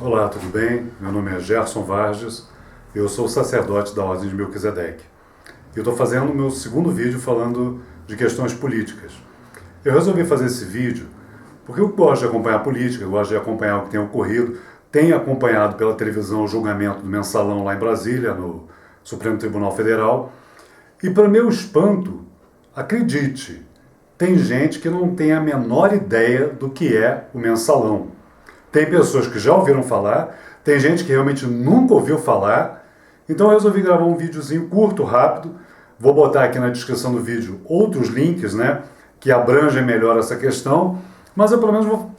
Olá, tudo bem? Meu nome é Gerson Vargas, eu sou sacerdote da Ordem de Melquisedeque. Eu estou fazendo o meu segundo vídeo falando de questões políticas. Eu resolvi fazer esse vídeo porque eu gosto de acompanhar a política, eu gosto de acompanhar o que tem ocorrido, tenho acompanhado pela televisão o julgamento do Mensalão lá em Brasília, no Supremo Tribunal Federal, e para meu espanto, acredite, tem gente que não tem a menor ideia do que é o Mensalão. Tem pessoas que já ouviram falar, tem gente que realmente nunca ouviu falar. Então eu resolvi gravar um videozinho curto, rápido. Vou botar aqui na descrição do vídeo outros links, que abrangem melhor essa questão. Mas eu pelo menos vou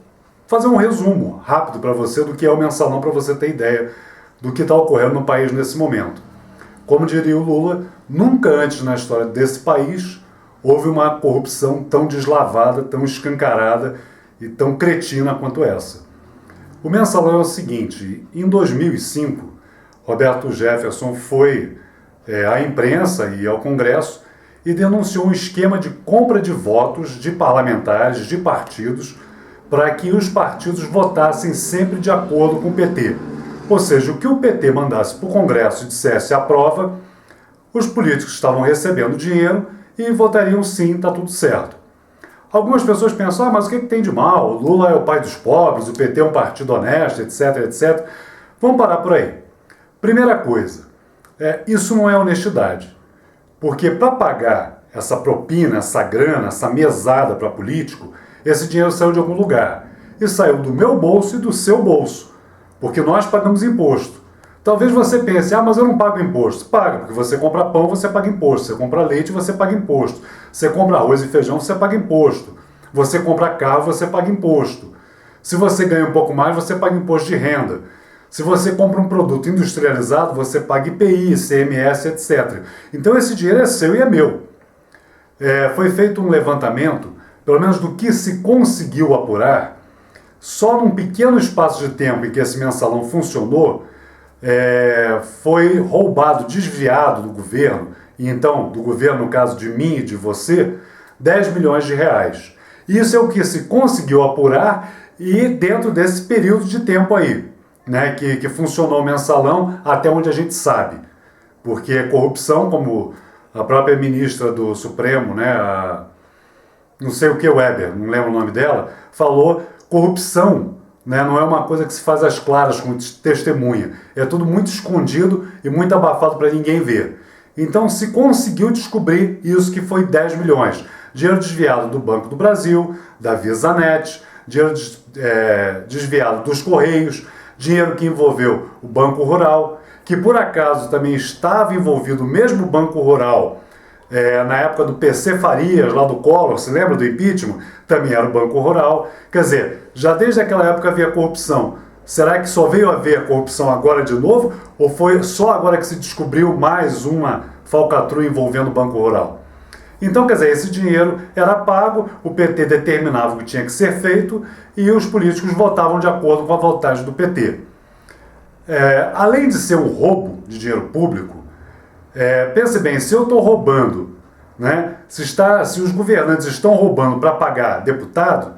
fazer um resumo rápido para você do que é o Mensalão, para você ter ideia do que está ocorrendo no país nesse momento. Como diria o Lula, nunca antes na história desse país houve uma corrupção tão deslavada, tão escancarada e tão cretina quanto essa. O Mensalão é o seguinte: em 2005, Roberto Jefferson foi à imprensa e ao Congresso e denunciou um esquema de compra de votos de parlamentares, de partidos, para que os partidos votassem sempre de acordo com o PT. Ou seja, o que o PT mandasse para o Congresso e dissesse aprova, os políticos estavam recebendo dinheiro e votariam sim, está tudo certo. Algumas pessoas pensam, mas o que tem de mal? O Lula é o pai dos pobres, o PT é um partido honesto, etc, etc. Vamos parar por aí. Primeira coisa, isso não é honestidade. Porque para pagar essa propina, essa grana, essa mesada para político, esse dinheiro saiu de algum lugar. E saiu do meu bolso e do seu bolso. Porque nós pagamos imposto. Talvez você pense, mas eu não pago imposto. Paga, porque você compra pão, você paga imposto. Você compra leite, você paga imposto. Você compra arroz e feijão, você paga imposto. Você compra carro, você paga imposto. Se você ganha um pouco mais, você paga imposto de renda. Se você compra um produto industrializado, você paga IPI, ICMS, etc. Então esse dinheiro é seu e é meu. Foi feito um levantamento, pelo menos do que se conseguiu apurar, só num pequeno espaço de tempo em que esse mensalão funcionou, foi roubado, desviado do governo, e então, do governo, no caso de mim e de você, 10 milhões de reais. Isso é o que se conseguiu apurar e dentro desse período de tempo aí, que funcionou o mensalão até onde a gente sabe. Porque corrupção, como a própria ministra do Supremo, não sei o que, Weber, não lembro o nome dela, falou, corrupção não é uma coisa que se faz às claras com testemunha. É tudo muito escondido e muito abafado para ninguém ver. Então se conseguiu descobrir isso, que foi 10 milhões. Dinheiro desviado do Banco do Brasil, da VisaNet, dinheiro desviado dos Correios, dinheiro que envolveu o Banco Rural, que por acaso também estava envolvido o mesmo Banco Rural na época do PC Farias, lá do Collor, se lembra do impeachment? Também era o Banco Rural. Quer dizer, já desde aquela época havia corrupção. Será que só veio a haver corrupção agora de novo? Ou foi só agora que se descobriu mais uma falcatrua envolvendo o Banco Rural? Então, quer dizer, esse dinheiro era pago, o PT determinava o que tinha que ser feito e os políticos votavam de acordo com a vontade do PT. Além de ser um roubo de dinheiro público, pense bem, se eu estou roubando, se os governantes estão roubando para pagar deputado,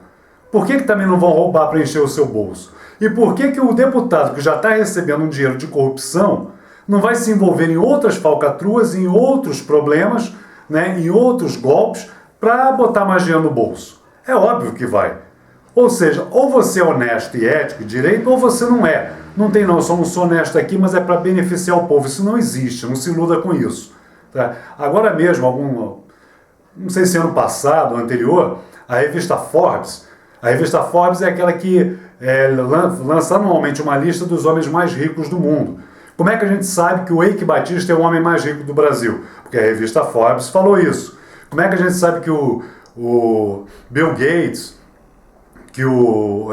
por que também não vão roubar para encher o seu bolso? E por que o deputado que já está recebendo um dinheiro de corrupção não vai se envolver em outras falcatruas, em outros problemas, em outros golpes, para botar mais dinheiro no bolso? É óbvio que vai. Ou seja, ou você é honesto e ético e direito, ou você não é. Não tem não, eu só não sou honesto aqui, mas é para beneficiar o povo. Isso não existe, não se iluda com isso. Tá? Agora mesmo, não sei se ano passado ou anterior, a revista Forbes é aquela que lança anualmente uma lista dos homens mais ricos do mundo. Como é que a gente sabe que o Eike Batista é o homem mais rico do Brasil? Porque a revista Forbes falou isso. Como é que a gente sabe que o Bill Gates, que o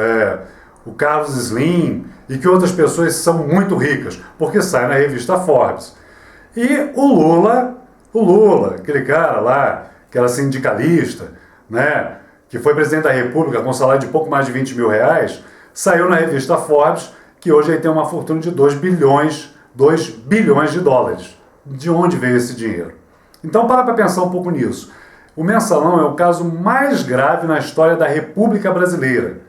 Carlos Slim e que outras pessoas são muito ricas? Porque sai na revista Forbes. E o Lula, aquele cara lá, que era sindicalista, que foi presidente da República com um salário de pouco mais de 20 mil reais, saiu na revista Forbes que hoje ele tem uma fortuna de 2 bilhões de dólares. De onde veio esse dinheiro? Então para pensar um pouco nisso. O Mensalão é o caso mais grave na história da República Brasileira.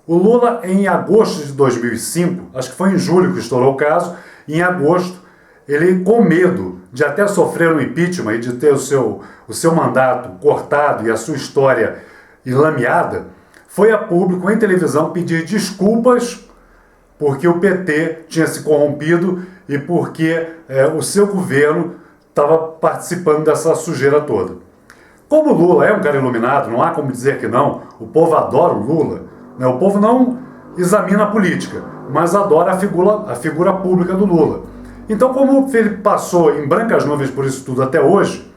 O Lula, em agosto de 2005, acho que foi em julho que estourou o caso, em agosto, ele, com medo de até sofrer um impeachment e de ter o seu mandato cortado e a sua história enlameada, foi a público, em televisão, pedir desculpas porque o PT tinha se corrompido e porque o seu governo estava participando dessa sujeira toda. Como o Lula é um cara iluminado, não há como dizer que não, o povo adora o Lula, né? O povo não examina a política, mas adora a figura pública do Lula. Então, como ele passou em brancas nuvens por isso tudo até hoje,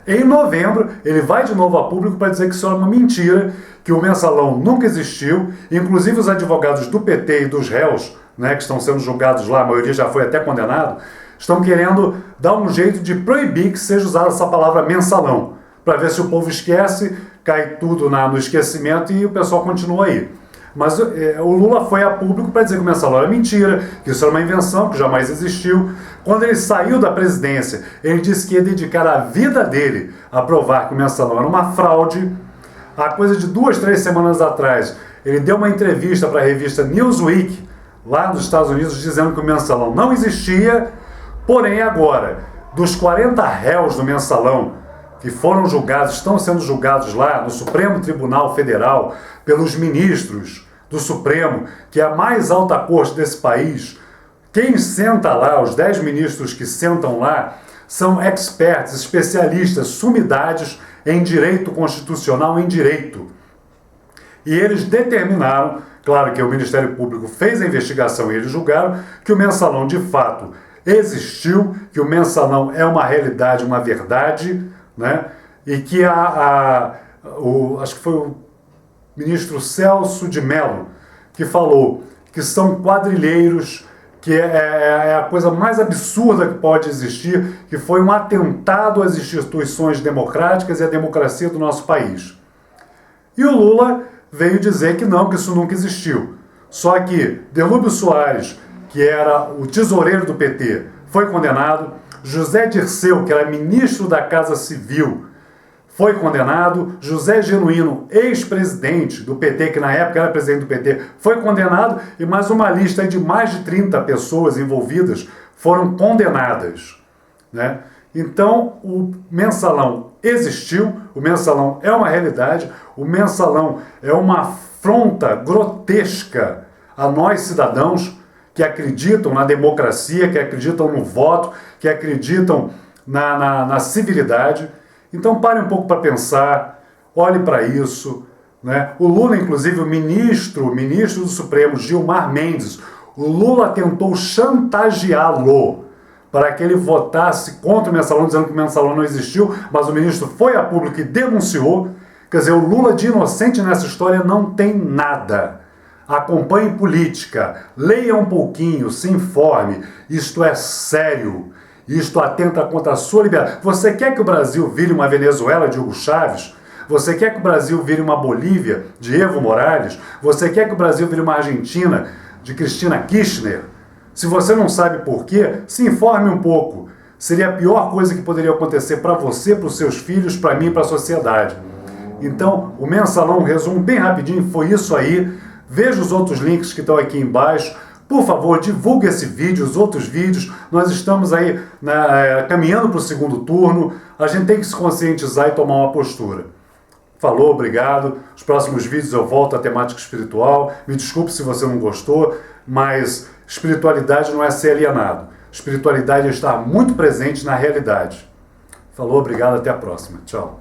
em novembro ele vai de novo a público para dizer que isso é uma mentira, que o mensalão nunca existiu, inclusive os advogados do PT e dos réus, né, que estão sendo julgados lá, a maioria já foi até condenado, estão querendo dar um jeito de proibir que seja usada essa palavra mensalão, para ver se o povo esquece, cai tudo no esquecimento e o pessoal continua aí. Mas o Lula foi a público para dizer que o mensalão era mentira, que isso era uma invenção, que jamais existiu. Quando ele saiu da presidência, ele disse que ia dedicar a vida dele a provar que o mensalão era uma fraude. Há coisa de 2, 3 semanas atrás, ele deu uma entrevista para a revista Newsweek, lá nos Estados Unidos, dizendo que o mensalão não existia. Porém, agora, dos 40 réus do mensalão que foram julgados, estão sendo julgados lá no Supremo Tribunal Federal pelos ministros do Supremo, que é a mais alta corte desse país. Quem senta lá, os 10 ministros que sentam lá, são experts, especialistas, sumidades em direito constitucional, em direito. E eles determinaram, claro que o Ministério Público fez a investigação e eles julgaram que o mensalão de fato existiu, que o mensalão é uma realidade, uma verdade, né? E que acho que foi o ministro Celso de Mello que falou que são quadrilheiros, que é a coisa mais absurda que pode existir, que foi um atentado às instituições democráticas e à democracia do nosso país. E o Lula veio dizer que não, que isso nunca existiu. Só que Delúbio Soares, que era o tesoureiro do PT, foi condenado. José Dirceu, que era ministro da Casa Civil, foi condenado. José Genuíno, ex-presidente do PT, que na época era presidente do PT, foi condenado. E mais uma lista de mais de 30 pessoas envolvidas foram condenadas, né? Então, o mensalão existiu, o mensalão é uma realidade, o mensalão é uma afronta grotesca a nós cidadãos que acreditam na democracia, que acreditam no voto, que acreditam na civilidade. Então pare um pouco para pensar, olhe para isso, né? O Lula, inclusive, o ministro do Supremo, Gilmar Mendes, o Lula tentou chantageá-lo para que ele votasse contra o mensalão, dizendo que o mensalão não existiu, mas o ministro foi a público e denunciou. Quer dizer, o Lula de inocente nessa história não tem nada. Acompanhe política, leia um pouquinho, se informe. Isto é sério. Isto atenta contra a sua liberdade. Você quer que o Brasil vire uma Venezuela de Hugo Chávez? Você quer que o Brasil vire uma Bolívia de Evo Morales? Você quer que o Brasil vire uma Argentina de Cristina Kirchner? Se você não sabe por quê, se informe um pouco. Seria a pior coisa que poderia acontecer para você, para os seus filhos, para mim e para a sociedade. Então, o mensalão, um resumo bem rapidinho, foi isso aí. Veja os outros links que estão aqui embaixo. Por favor, divulgue esse vídeo, os outros vídeos. Nós estamos aí caminhando para o segundo turno. A gente tem que se conscientizar e tomar uma postura. Falou, obrigado. Os próximos vídeos eu volto à temática espiritual. Me desculpe se você não gostou, mas espiritualidade não é ser alienado. Espiritualidade é estar muito presente na realidade. Falou, obrigado, até a próxima. Tchau.